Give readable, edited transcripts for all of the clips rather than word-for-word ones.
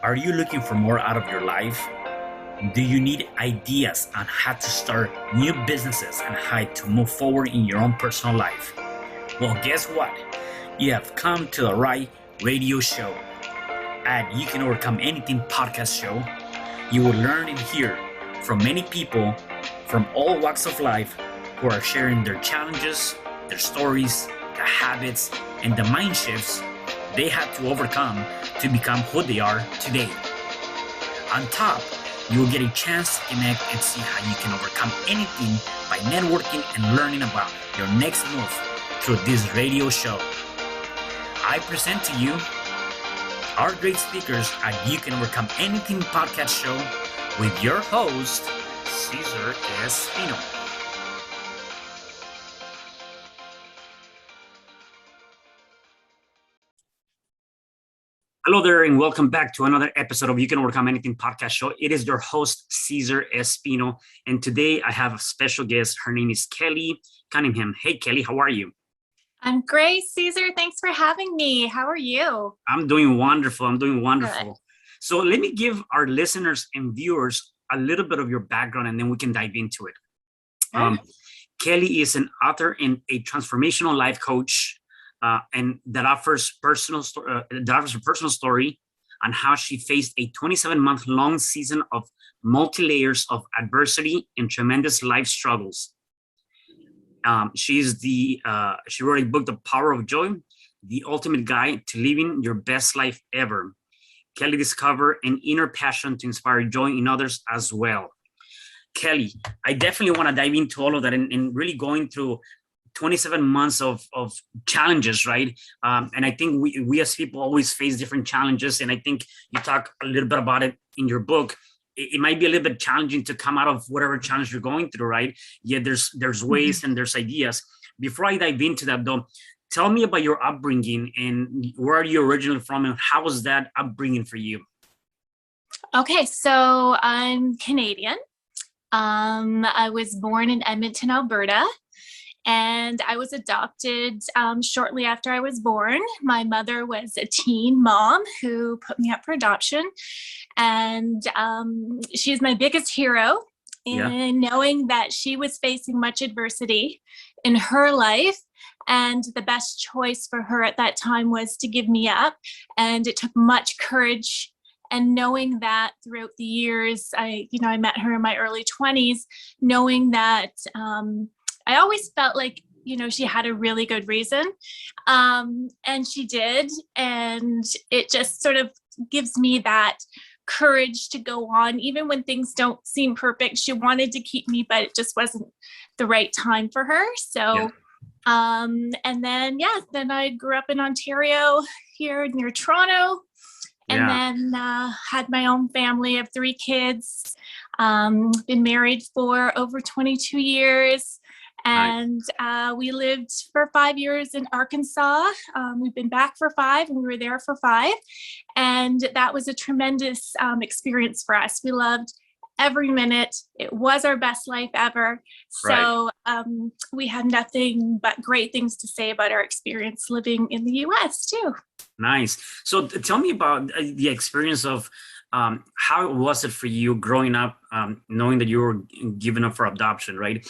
Are you looking for more out of your life? Do you need ideas on how to start new businesses and how to move forward in your own personal life? Well, guess what? You have come to the right radio show. At You Can Overcome Anything podcast show, you will learn and hear from many people from all walks of life who are sharing their challenges, their stories, the habits, and the mind shifts they had to overcome to become who they are today. On top, you will get a chance to connect and see how you can overcome anything by networking and learning about your next move through this radio show. I present to you our great speakers at You Can Overcome Anything podcast show with your host, Cesar Espino. Hello there, and welcome back to another episode of You Can Overcome Anything podcast show. It is your host, Cesar Espino, and today I have a special guest. Her name is Kelley Cunningham. Hey, Kelley, how are you? I'm great, Cesar. Thanks for having me. How are you? I'm doing wonderful. Good. So let me give our listeners and viewers a little bit of your background, and then we can dive into it. Kelley is an author and a transformational life coach. And that offers a personal story on how she faced a 27-month-long season of multi-layers of adversity and tremendous life struggles. She wrote a book, The Power of Joy, the ultimate guide to living your best life ever. Kelley discovered an inner passion to inspire joy in others as well. Kelley, I definitely want to dive into all of that and really going through 27 months of challenges, right? And I think we as people always face different challenges. And I think you talk a little bit about it in your book. It might be a little bit challenging to come out of whatever challenge you're going through, right? Yet there's ways and there's ideas. Before I dive into that though, tell me about your upbringing and where are you originally from and how was that upbringing for you? Okay, so I'm Canadian. I was born in Edmonton, Alberta. And I was adopted shortly after I was born. My mother was a teen mom who put me up for adoption. And she's my biggest hero in knowing that she was facing much adversity in her life. And the best choice for her at that time was to give me up. And it took much courage. And knowing that throughout the years, I met her in my early 20s, knowing that I always felt like, she had a really good reason. And she did. And it just sort of gives me that courage to go on, even when things don't seem perfect. She wanted to keep me, but it just wasn't the right time for her. So, and then I grew up in Ontario here near Toronto. And then had my own family of 3 kids, been married for over 22 years. And we lived for 5 years in Arkansas. We've been back for 5 and we were there for 5. And that was a tremendous experience for us. We loved every minute. It was our best life ever. So we have nothing but great things to say about our experience living in the US too. Nice. So tell me about the experience of how was it for you growing up, knowing that you were given up for adoption, right?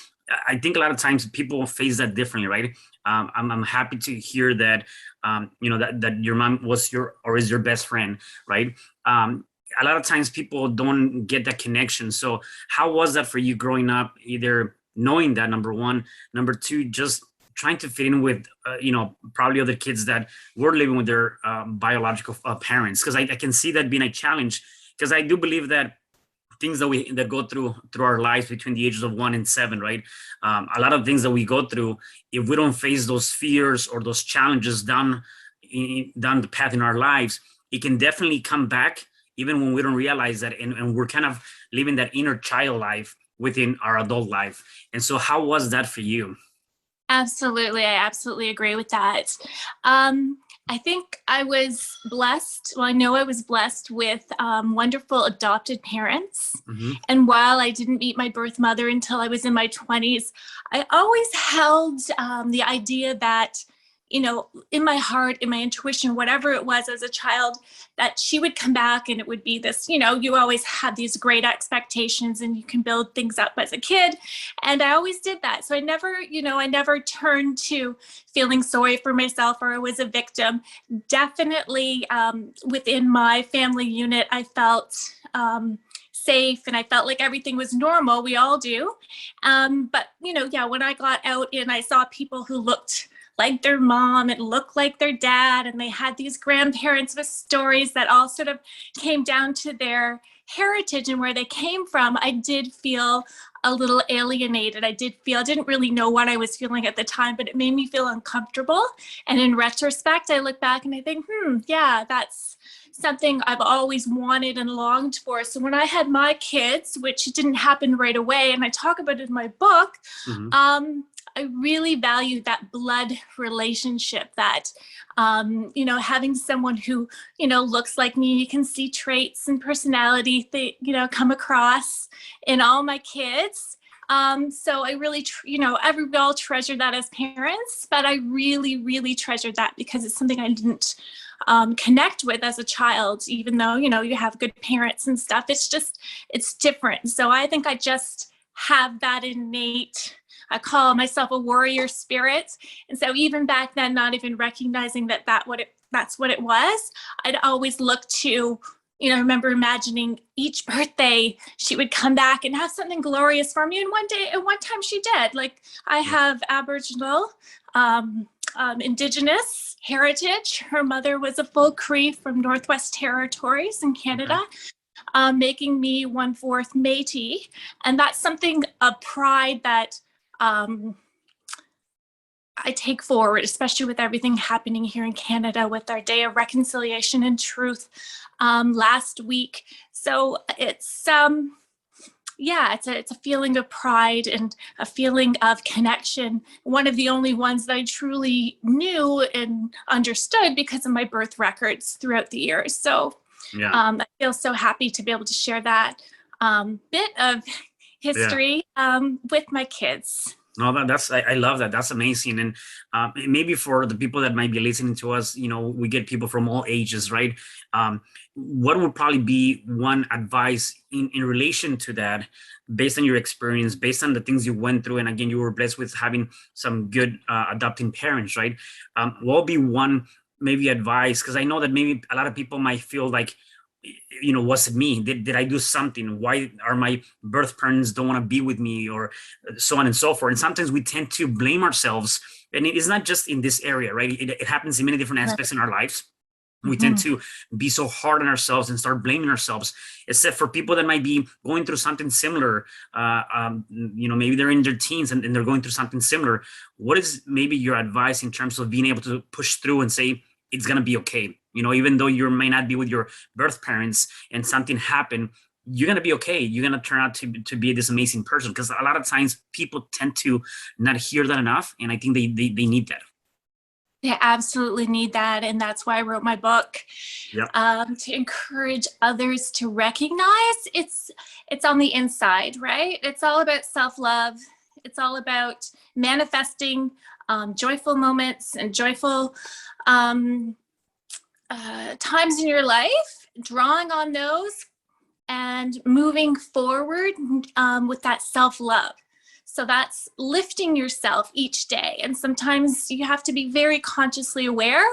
I think a lot of times people face that differently, right? I'm happy to hear that, that your mom was is your best friend, right? A lot of times people don't get that connection. So how was that for you growing up, either knowing that, number one, number two, just trying to fit in with, probably other kids that were living with their biological parents? Because I can see that being a challenge, because I do believe that things that go through our lives between the ages of 1 and 7, right? A lot of things that we go through, if we don't face those fears or those challenges down the path in our lives, it can definitely come back even when we don't realize that, and we're kind of living that inner child life within our adult life. And so how was that for you? Absolutely. I absolutely agree with that. I think I was blessed. Well, I know I was blessed with wonderful adopted parents. Mm-hmm. And while I didn't meet my birth mother until I was in my 20s, I always held the idea that, in my heart, in my intuition, whatever it was as a child, that she would come back and it would be this, you always had these great expectations and you can build things up as a kid. And I always did that. So I never turned to feeling sorry for myself or I was a victim. Definitely within my family unit, I felt safe and I felt like everything was normal. We all do. But, when I got out and I saw people who looked like their mom and looked like their dad, and they had these grandparents with stories that all sort of came down to their heritage and where they came from, I did feel a little alienated. I didn't really know what I was feeling at the time, but it made me feel uncomfortable. And in retrospect, I look back and I think, yeah, that's something I've always wanted and longed for. So when I had my kids, which didn't happen right away, and I talk about it in my book, I really value that blood relationship, that, having someone who, looks like me, you can see traits and personality, come across in all my kids. So I really, we all treasure that as parents, but I really, really treasure that because it's something I didn't connect with as a child, even though, you have good parents and stuff. It's different. So I think I just have that innate, I call myself a warrior spirit. And so even back then, not even recognizing that's what it was, I'd always look to, I remember imagining each birthday she would come back and have something glorious for me. And one time she did. Like, I have Aboriginal, Indigenous heritage. Her mother was a full Cree from Northwest Territories in Canada. Making me 1/4 Métis. And that's something, a pride that I take forward, especially with everything happening here in Canada with our Day of Reconciliation and Truth last week. So it's it's a feeling of pride and a feeling of connection. One of the only ones that I truly knew and understood because of my birth records throughout the years. So I feel so happy to be able to share that bit of history with my kids. No, I love that. That's amazing. And maybe for the people that might be listening to us, we get people from all ages, right? What would probably be one advice in relation to that, based on your experience, based on the things you went through? And again, you were blessed with having some good adopting parents, right? What would be one maybe advice? Because I know that maybe a lot of people might feel like, was it me? Did I do something? Why are my birth parents don't want to be with me, or so on and so forth? And sometimes we tend to blame ourselves, and it is not just in this area, right? It happens in many different aspects in our lives. We tend to be so hard on ourselves and start blaming ourselves, except for people that might be going through something similar. Maybe they're in their teens and they're going through something similar. What is maybe your advice in terms of being able to push through and say, it's going to be okay? Even though you may not be with your birth parents and something happened, you're going to be okay. You're going to turn out to be this amazing person. Because a lot of times people tend to not hear that enough. And I think they need that. They absolutely need that. And that's why I wrote my book, to encourage others to recognize it's on the inside, right? It's all about self-love. It's all about manifesting joyful moments and joyful times in your life, drawing on those and moving forward with that self-love. So that's lifting yourself each day. And sometimes you have to be very consciously aware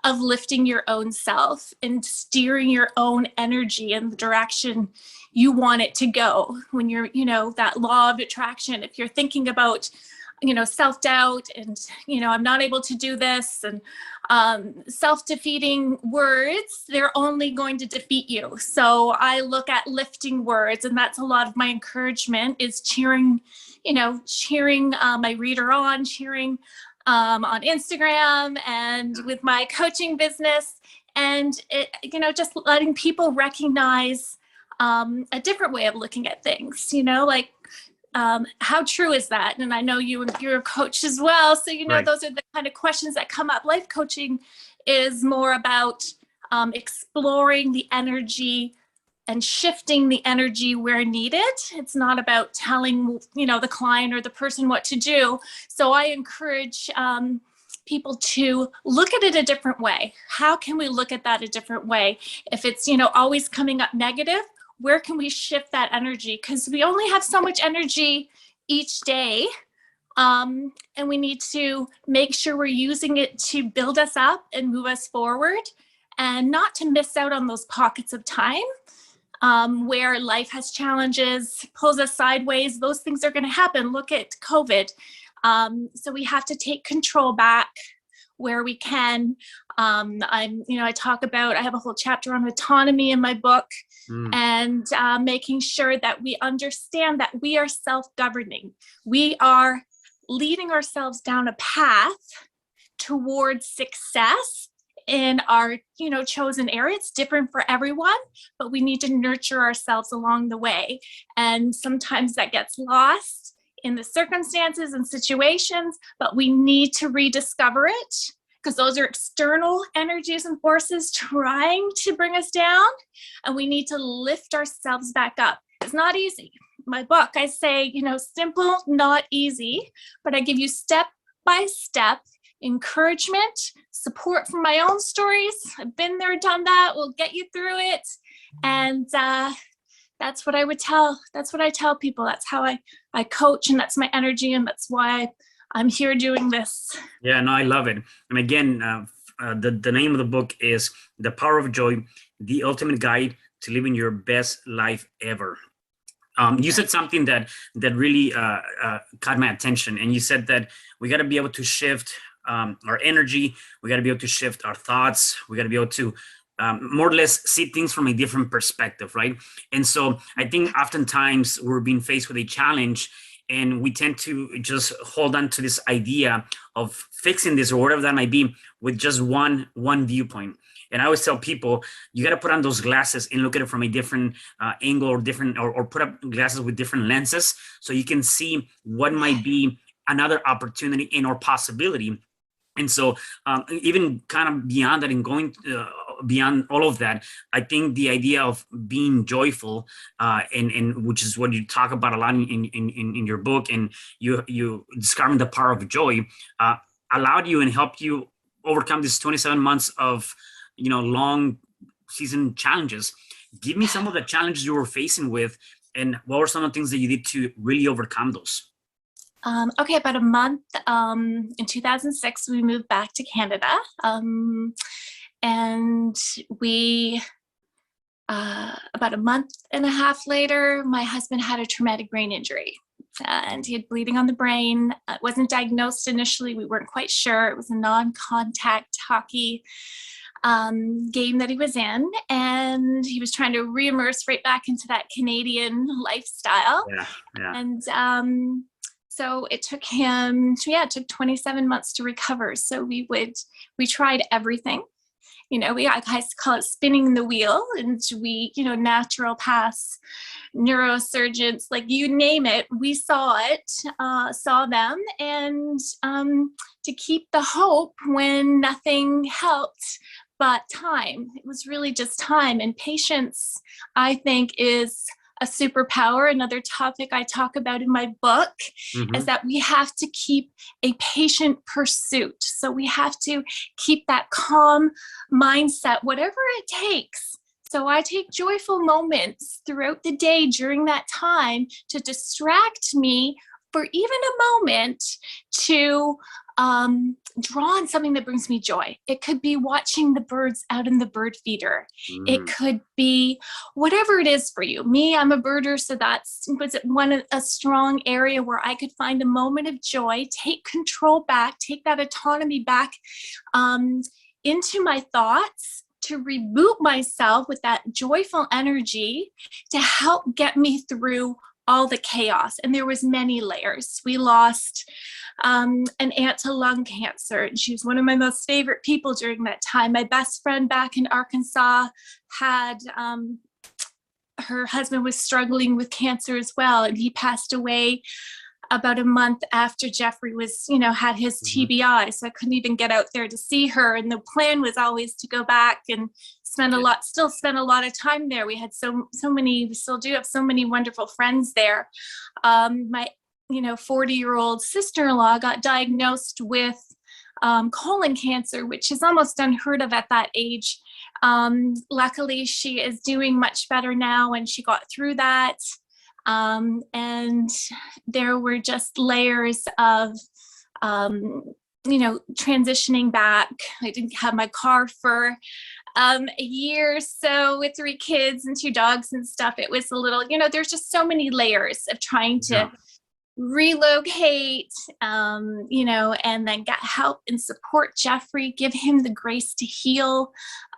of lifting your own self and steering your own energy in the direction you want it to go. When you're, that law of attraction, if you're thinking about, self-doubt and, I'm not able to do this, and self-defeating words, they're only going to defeat you. So I look at lifting words, and that's a lot of my encouragement, is cheering my reader on, cheering on Instagram and with my coaching business, and just letting people recognize a different way of looking at things, how true is that? And I know you're a coach as well. So, Right. Those are the kind of questions that come up. Life coaching is more about exploring the energy and shifting the energy where needed. It's not about telling, the client or the person what to do. So I encourage people to look at it a different way. How can we look at that a different way? If it's, always coming up negative, where can we shift that energy? Because we only have so much energy each day. And we need to make sure we're using it to build us up and move us forward, and not to miss out on those pockets of time where life has challenges, pulls us sideways. Those things are going to happen. Look at COVID. So we have to take control back where we can. I talk about, I have a whole chapter on autonomy in my book, and making sure that we understand that we are self-governing. We are leading ourselves down a path towards success in our, chosen area. It's different for everyone, but we need to nurture ourselves along the way. And sometimes that gets lost in the circumstances and situations, but we need to rediscover it, because those are external energies and forces trying to bring us down, and we need to lift ourselves back up. It's not easy. My book, I say, simple, not easy, but I give you step-by-step encouragement, support from my own stories. I've been there, done that. We'll get you through it. And that's what I would tell. That's what I tell people. That's how I coach, and that's my energy, and that's why I'm here doing this. Yeah, no, I love it. And again, the name of the book is The Power of Joy, The Ultimate Guide to Living Your Best Life Ever. You said something that really caught my attention, and you said that we got to be able to shift our energy. We got to be able to shift our thoughts. We got to be able to more or less see things from a different perspective, right? And so I think oftentimes we're being faced with a challenge, and we tend to just hold on to this idea of fixing this or whatever that might be with just one viewpoint. And I always tell people, you got to put on those glasses and look at it from a different angle, or put up glasses with different lenses, so you can see what might be another opportunity and or possibility. And so even kind of beyond that, and going beyond all of that, I think the idea of being joyful, and which is what you talk about a lot in your book, and you discovering the power of joy, allowed you and helped you overcome this 27 months of long season challenges. Give me some of the challenges you were facing with, and what were some of the things that you did to really overcome those? Okay, about a month in 2006, we moved back to Canada, and we about a month and a half later, my husband had a traumatic brain injury, and he had bleeding on the brain. It wasn't diagnosed initially. We weren't quite sure. It was a non-contact hockey game that he was in, and he was trying to reimmerse right back into that Canadian lifestyle. Yeah. And so it took him, it took 27 months to recover. So we tried everything. I call it spinning the wheel, and we, naturopaths, neurosurgeons, like you name it, we saw them, and to keep the hope when nothing helped but time. It was really just time, and patience, I think, is a superpower. Another topic I talk about in my book is that we have to keep a patient pursuit. So we have to keep that calm mindset, whatever it takes. So I take joyful moments throughout the day during that time to distract me for even a moment, to draw on something that brings me joy. It could be watching the birds out in the bird feeder. It could be whatever it is for you. Me, I'm a birder, so that's a strong area where I could find a moment of joy, take control back, take that autonomy back into my thoughts, to reboot myself with that joyful energy to help get me through all the chaos. And there was many layers. We lost an aunt to lung cancer, and she was one of my most favorite people during that time. My best friend back in Arkansas had her husband was struggling with cancer as well, and he passed away about a month after Jeffrey was, had his TBI. So I couldn't even get out there to see her. And the plan was always to go back and spend a lot of time there. We had we still do have so many wonderful friends there. My 40-year-old sister-in-law got diagnosed with colon cancer, which is almost unheard of at that age. Luckily, she is doing much better now, and she got through that. And there were just layers of, transitioning back. I didn't have my car for a year or so with 3 kids and 2 dogs and stuff. It was a little, there's just so many layers of trying to relocate, and then get help and support Jeffrey, give him the grace to heal.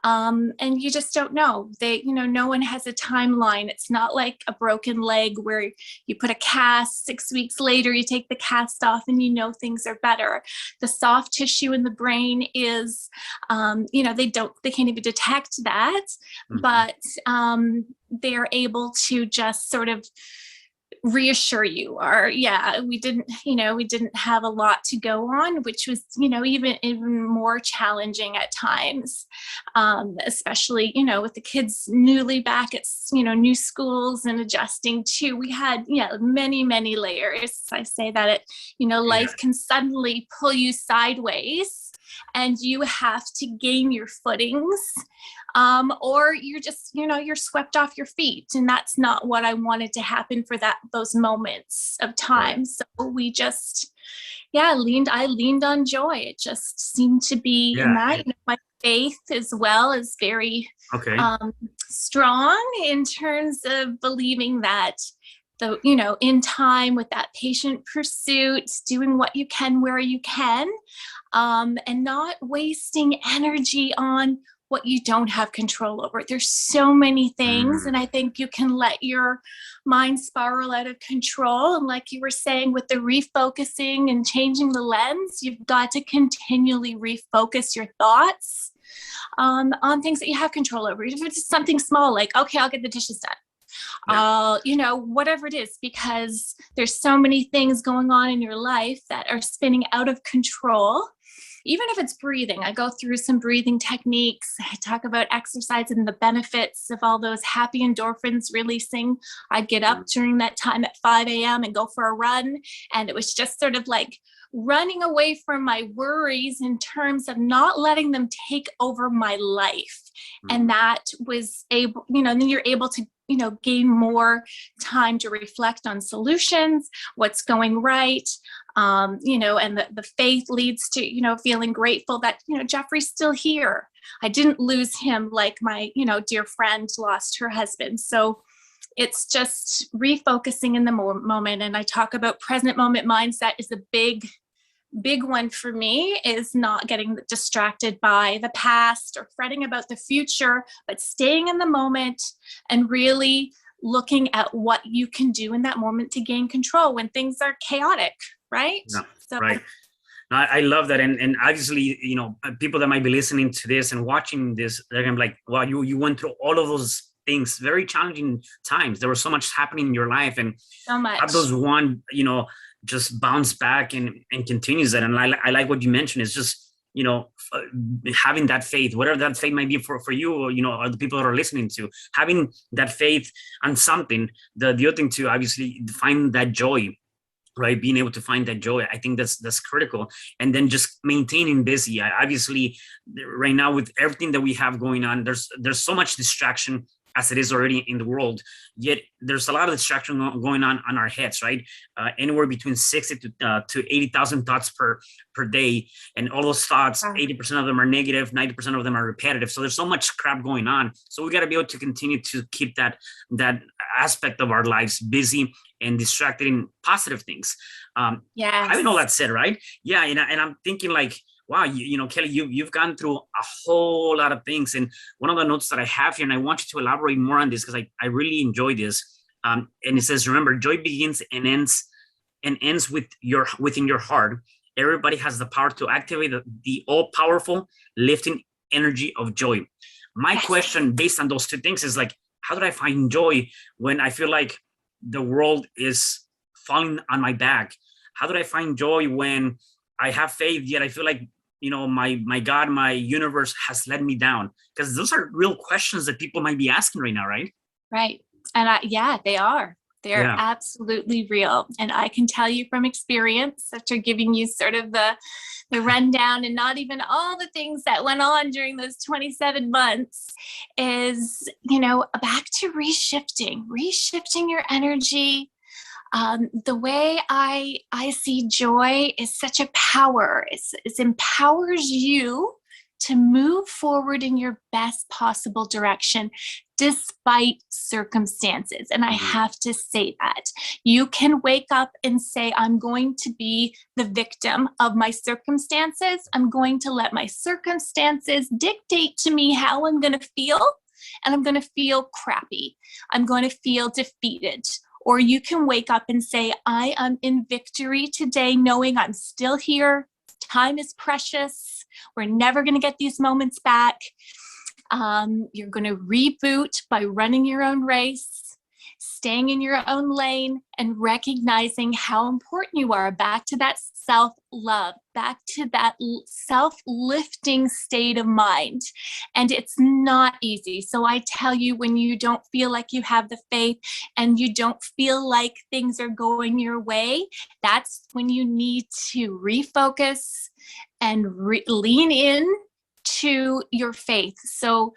And you just don't know. No one has a timeline. It's not like a broken leg where you put a cast, 6 weeks later, you take the cast off and things are better. The soft tissue in the brain is, they can't even detect that, but they're able to just sort of reassure you, or we didn't have a lot to go on, which was even more challenging at times, especially with the kids newly back at new schools and adjusting to. We had many layers. I say that life can suddenly pull you sideways and you have to gain your footings, or you're just you're swept off your feet, and that's not what I wanted to happen for those moments of time. So we just I leaned on joy. It just seemed to be in that. My faith as well is very strong in terms of believing that in time, with that patient pursuit, doing what you can where you can, and not wasting energy on what you don't have control over. There's so many things, and I think you can let your mind spiral out of control. And like you were saying, with the refocusing and changing the lens, you've got to continually refocus your thoughts on things that you have control over. If it's something small, like, okay, I'll get the dishes done. Whatever it is, because there's so many things going on in your life that are spinning out of control. Even if it's breathing, I go through some breathing techniques. I talk about exercise and the benefits of all those happy endorphins releasing. I'd get up during that time at 5 a.m. and go for a run. And it was just sort of like running away from my worries in terms of not letting them take over my life. And that was able, then you're able to gain more time to reflect on solutions, what's going right, and the faith leads to, feeling grateful that, Jeffrey's still here. I didn't lose him like my, dear friend lost her husband. So it's just refocusing in the moment. And I talk about present moment mindset is a big one for me, is not getting distracted by the past or fretting about the future, but staying in the moment and really looking at what you can do in that moment to gain control when things are chaotic, right? Right. I love that. And obviously, people that might be listening to this and watching this, they're gonna be like, wow, you went through all of those things, very challenging times. There was so much happening in your life, and so much. Have those just bounce back and continues that. And I like what you mentioned is just, having that faith, whatever that faith might be for you, or, or the people that are listening to, having that faith on something. The other thing to obviously find that joy, right? Being able to find that joy. I think that's critical. And then just maintaining busy. Obviously right now with everything that we have going on, there's so much distraction as it is already in the world, yet there's a lot of distraction going on our heads, right? Anywhere between 60 to 80,000 thoughts per day. And all those thoughts, 80% of them are negative, 90% of them are repetitive. So there's so much crap going on. So we got to be able to continue to keep that aspect of our lives busy and distracted in positive things. Having all that said, right? Yeah. And I'm thinking like, wow, Kelley, you've gone through a whole lot of things. And one of the notes that I have here, and I want you to elaborate more on this because I really enjoy this. And it says, remember, joy begins and ends within your heart. Everybody has the power to activate the all-powerful lifting energy of joy. My question based on those two things is like, how do I find joy when I feel like the world is falling on my back? How do I find joy when I have faith, yet I feel like, my God, my universe has let me down? Because those are real questions that people might be asking right now, right? Right. And they are. They're absolutely real. And I can tell you from experience, after giving you sort of the rundown and not even all the things that went on during those 27 months, is, back to reshifting your energy. The way I see joy is such a power. It empowers you to move forward in your best possible direction despite circumstances. And I have to say that. You can wake up and say, I'm going to be the victim of my circumstances. I'm going to let my circumstances dictate to me how I'm going to feel, and I'm going to feel crappy. I'm going to feel defeated. Or you can wake up and say, I am in victory today, knowing I'm still here. Time is precious. We're never going to get these moments back. You're going to reboot by running your own race, staying in your own lane, and recognizing how important you are. Back to that self-love, back to that self-lifting state of mind. And it's not easy. So I tell you, when you don't feel like you have the faith and you don't feel like things are going your way, that's when you need to refocus and lean in to your faith. So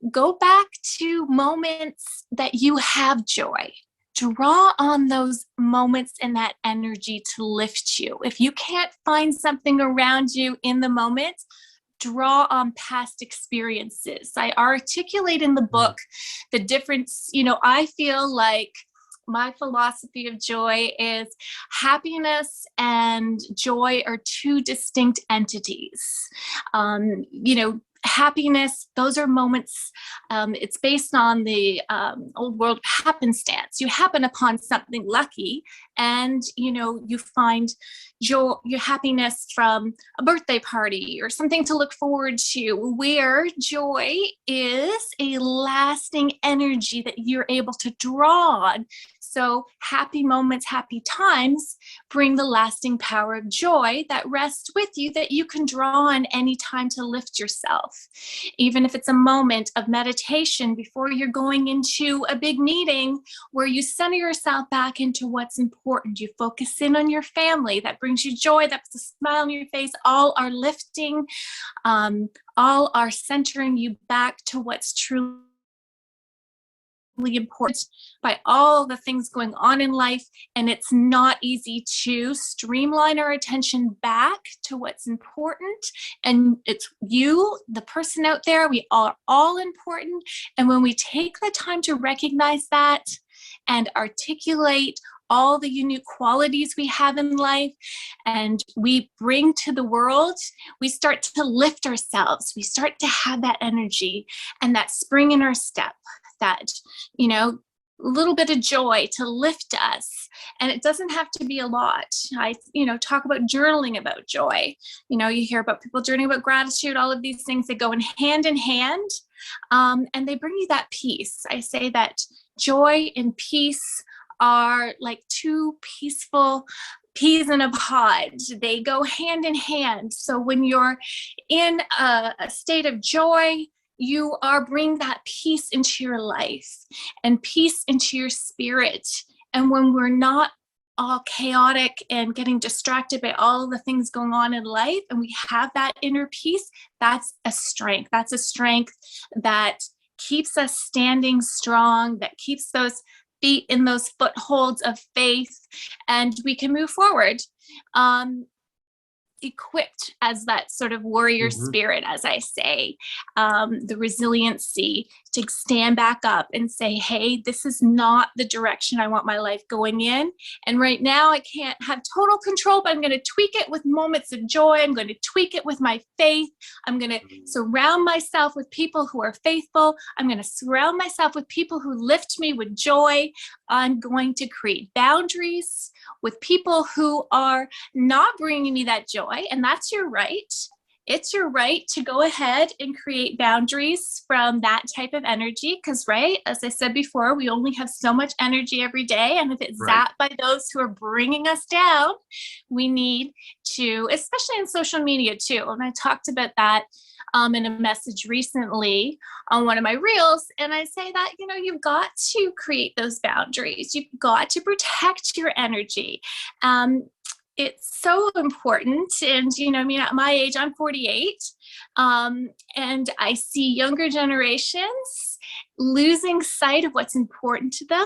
go back to moments that you have joy. Draw on those moments and that energy to lift you. If you can't find something around you in the moment, draw on past experiences. I articulate in the book the difference. I feel like my philosophy of joy is happiness and joy are two distinct entities. Happiness, those are moments, it's based on the old world happenstance. You happen upon something lucky and, you find joy, your happiness from a birthday party or something to look forward to, where joy is a lasting energy that you're able to draw on. So happy moments, happy times bring the lasting power of joy that rests with you, that you can draw on any time to lift yourself. Even if it's a moment of meditation before you're going into a big meeting, where you center yourself back into what's important. You focus in on your family. That brings you joy. That puts a smile on your face. All are lifting, all are centering you back to what's truly important by all the things going on in life. And it's not easy to streamline our attention back to what's important. And it's you, the person out there, we are all important. And when we take the time to recognize that and articulate all the unique qualities we have in life and we bring to the world, we start to lift ourselves. We start to have that energy and that spring in our step, that, little bit of joy to lift us. And it doesn't have to be a lot. I, talk about journaling about joy. You hear about people journaling about gratitude, all of these things that go in hand, and they bring you that peace. I say that joy and peace are like two peaceful peas in a pod. They go hand in hand. So when you're in a state of joy, you are bringing that peace into your life and peace into your spirit. And when we're not all chaotic and getting distracted by all the things going on in life, and we have that inner peace, that's a strength. That's a strength that keeps us standing strong, that keeps those feet in those footholds of faith, and we can move forward. Equipped as that sort of warrior spirit, as I say, the resiliency to stand back up and say, hey, this is not the direction I want my life going in. And right now I can't have total control, but I'm going to tweak it with moments of joy. I'm going to tweak it with my faith. I'm going to surround myself with people who are faithful. I'm going to surround myself with people who lift me with joy. I'm going to create boundaries with people who are not bringing me that joy. And that's your right. It's your right to go ahead and create boundaries from that type of energy. Because, right, as I said before, we only have so much energy every day. And if it's zapped by those who are bringing us down, we need to, especially in social media too. And I talked about that in a message recently on one of my reels. And I say that, you've got to create those boundaries. You've got to protect your energy. It's so important. And, at my age, I'm 48. And I see younger generations losing sight of what's important to them.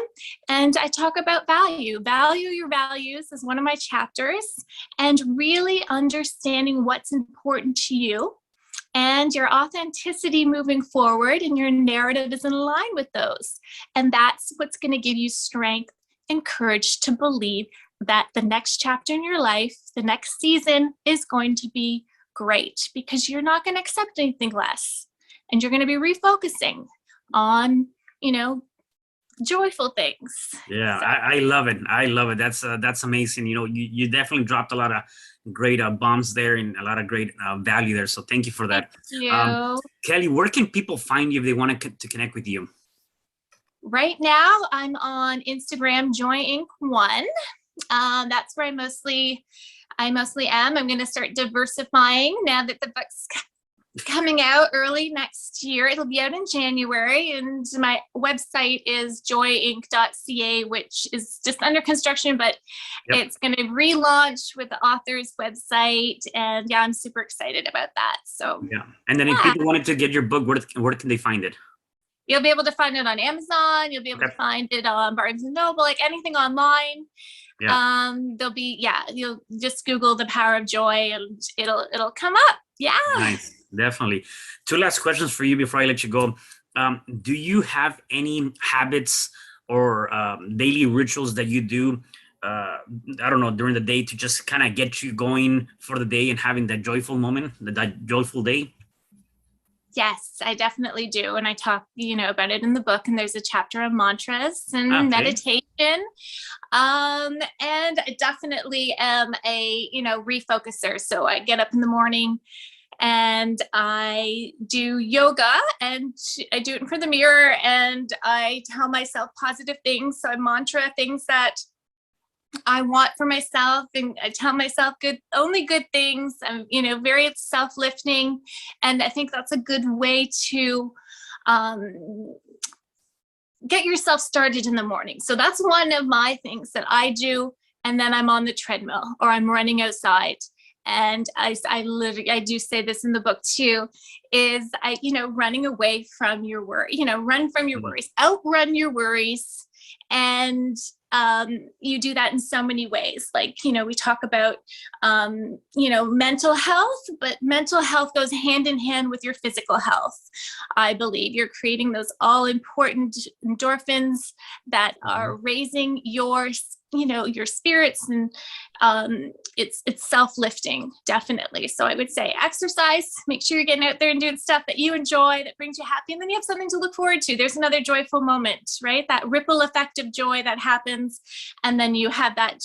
And I talk about value your values is one of my chapters, and really understanding what's important to you and your authenticity moving forward, and your narrative is in line with those. And that's what's going to give you strength and courage to believe that the next chapter in your life, the next season, is going to be great, because you're not going to accept anything less. And you're going to be refocusing on, joyful things. Yeah, So. I love it. I love it. That's amazing. You definitely dropped a lot of great bombs there, and a lot of great value there. So thank you for that. Thank you. Kelley, where can people find you if they want to connect with you? Right now, I'm on Instagram, Joy Inc. 1. That's where I mostly am. I'm going to start diversifying now that the book's coming out early next year. It'll be out in January, and my website is joyinc.ca, which is just under construction, but It's going to relaunch with the author's website. And yeah, I'm super excited about that. So yeah. And then if people wanted to get your book, where can they find it? You'll be able to find it on Amazon. You'll be able to find it on Barnes & Noble, like anything online. Yeah. You'll just Google The Power of Joy and it'll come up. Yeah. Nice. Definitely. 2 last questions for you before I let you go. Do you have any habits or daily rituals that you do, I don't know, during the day to just kind of get you going for the day and having that joyful moment, that joyful day? Yes, I definitely do. And I talk, about it in the book, and there's a chapter on mantras and meditation. And I definitely am a, refocuser. So I get up in the morning and I do yoga, and I do it in front of the mirror, and I tell myself positive things. So I mantra things that I want for myself, and I tell myself only good things. I'm, very self-lifting. And I think that's a good way to get yourself started in the morning. So that's one of my things that I do. And then I'm on the treadmill or I'm running outside. And I do say this in the book too, is running away from your worry, run from your worries, outrun your worries. And you do that in so many ways. Like, we talk about, mental health, but mental health goes hand in hand with your physical health. I believe you're creating those all important endorphins that are raising your spirits, and it's self-lifting, definitely. So I would say exercise, make sure you're getting out there and doing stuff that you enjoy, that brings you happy, and then you have something to look forward to. There's another joyful moment, right? That ripple effect of joy that happens, and then you have that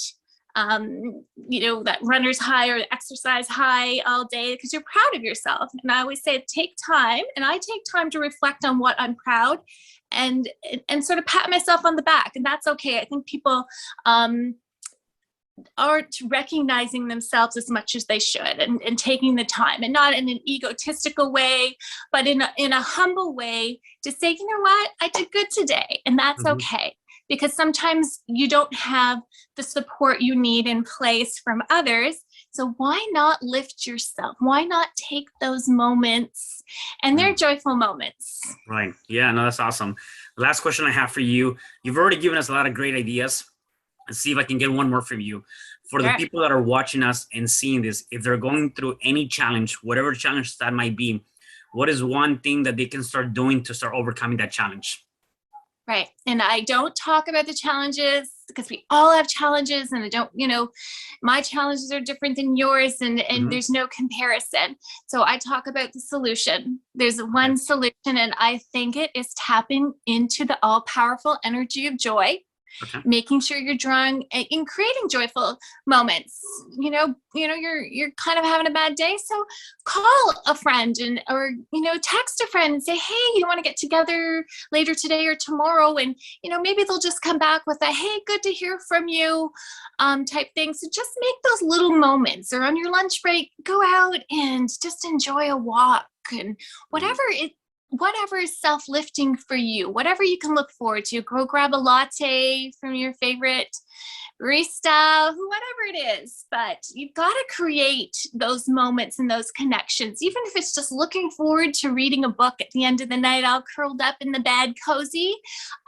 that runner's high or exercise high all day because you're proud of yourself. And I always say take time, and I take time to reflect on what I'm proud and sort of pat myself on the back. And that's okay. I think people aren't recognizing themselves as much as they should, and taking the time, and not in an egotistical way, but in a humble way to say, you know what, I did good today. And that's okay. Because sometimes you don't have the support you need in place from others. So why not lift yourself? Why not take those moments? And they're joyful moments. Right. Yeah, no, that's awesome. The last question I have for you, you've already given us a lot of great ideas. Let's see if I can get one more from you. For the people that are watching us and seeing this, if they're going through any challenge, whatever challenge that might be, what is one thing that they can start doing to start overcoming that challenge? Right. And I don't talk about the challenges because we all have challenges, and I don't, my challenges are different than yours, and there's no comparison. So I talk about the solution. There's one solution, and I think it is tapping into the all-powerful energy of joy. Making sure you're drawing in creating joyful moments. You're kind of having a bad day, so call a friend or text a friend and say, hey, you want to get together later today or tomorrow? And maybe they'll just come back with a hey, good to hear from you type thing. So just make those little moments, or on your lunch break, go out and just enjoy a walk and whatever is self-lifting for you, whatever you can look forward to. Go grab a latte from your favorite barista, whatever it is, but you've got to create those moments and those connections, even if it's just looking forward to reading a book at the end of the night, all curled up in the bed, cozy.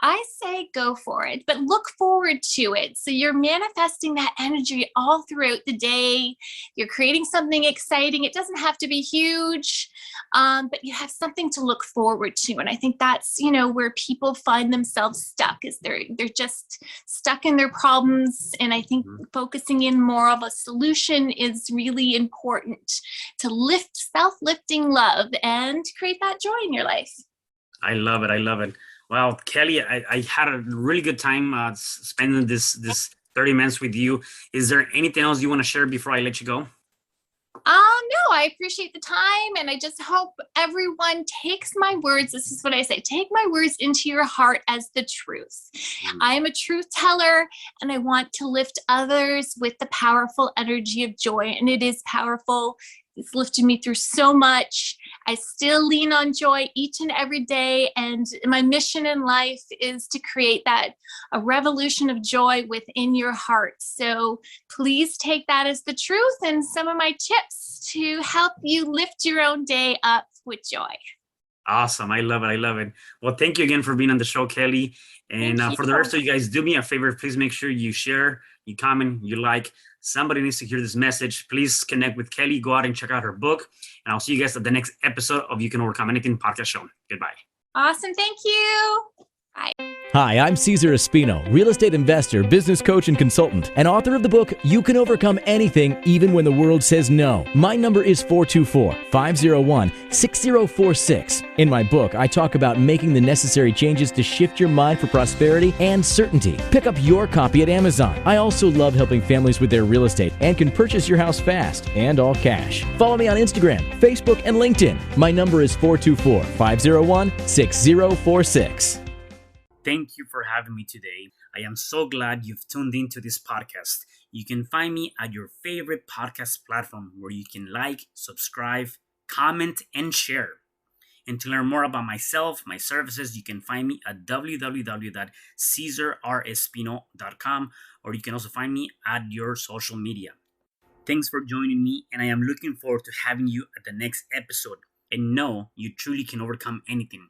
I say go for it, but look forward to it. So you're manifesting that energy all throughout the day. You're creating something exciting. It doesn't have to be huge, but you have something to look forward to. And I think that's, where people find themselves stuck, is they're just stuck in their problems. And I think focusing in more of a solution is really important to lift self-lifting love and create that joy in your life. I love it. I love it. Well, Kelley, I had a really good time spending this 30 minutes with you. Is there anything else you want to share before I let you go? No, I appreciate the time, and I just hope everyone takes my words. This is what I say: take my words into your heart as the truth. I am a truth teller, and I want to lift others with the powerful energy of joy, and it is powerful. It's lifted me through so much. I still lean on joy each and every day. And my mission in life is to create a revolution of joy within your heart. So please take that as the truth and some of my tips to help you lift your own day up with joy. Awesome. I love it. I love it. Well, thank you again for being on the show, Kelley. And for the rest of you guys, do me a favor. Please make sure you share, you comment, you like. Somebody needs to hear this message. Please connect with Kelley. Go out and check out her book. And I'll see you guys at the next episode of You Can Overcome Anything podcast show. Goodbye. Awesome. Thank you. Bye. Hi, I'm Cesar Espino, real estate investor, business coach, and consultant, and author of the book, You Can Overcome Anything, Even When the World Says No. My number is 424-501-6046. In my book, I talk about making the necessary changes to shift your mind for prosperity and certainty. Pick up your copy at Amazon. I also love helping families with their real estate and can purchase your house fast and all cash. Follow me on Instagram, Facebook, and LinkedIn. My number is 424-501-6046. Thank you for having me today. I am so glad you've tuned into this podcast. You can find me at your favorite podcast platform where you can like, subscribe, comment, and share. And to learn more about myself, my services, you can find me at www.cesarrespino.com, or you can also find me at your social media. Thanks for joining me, and I am looking forward to having you at the next episode. And know you truly can overcome anything.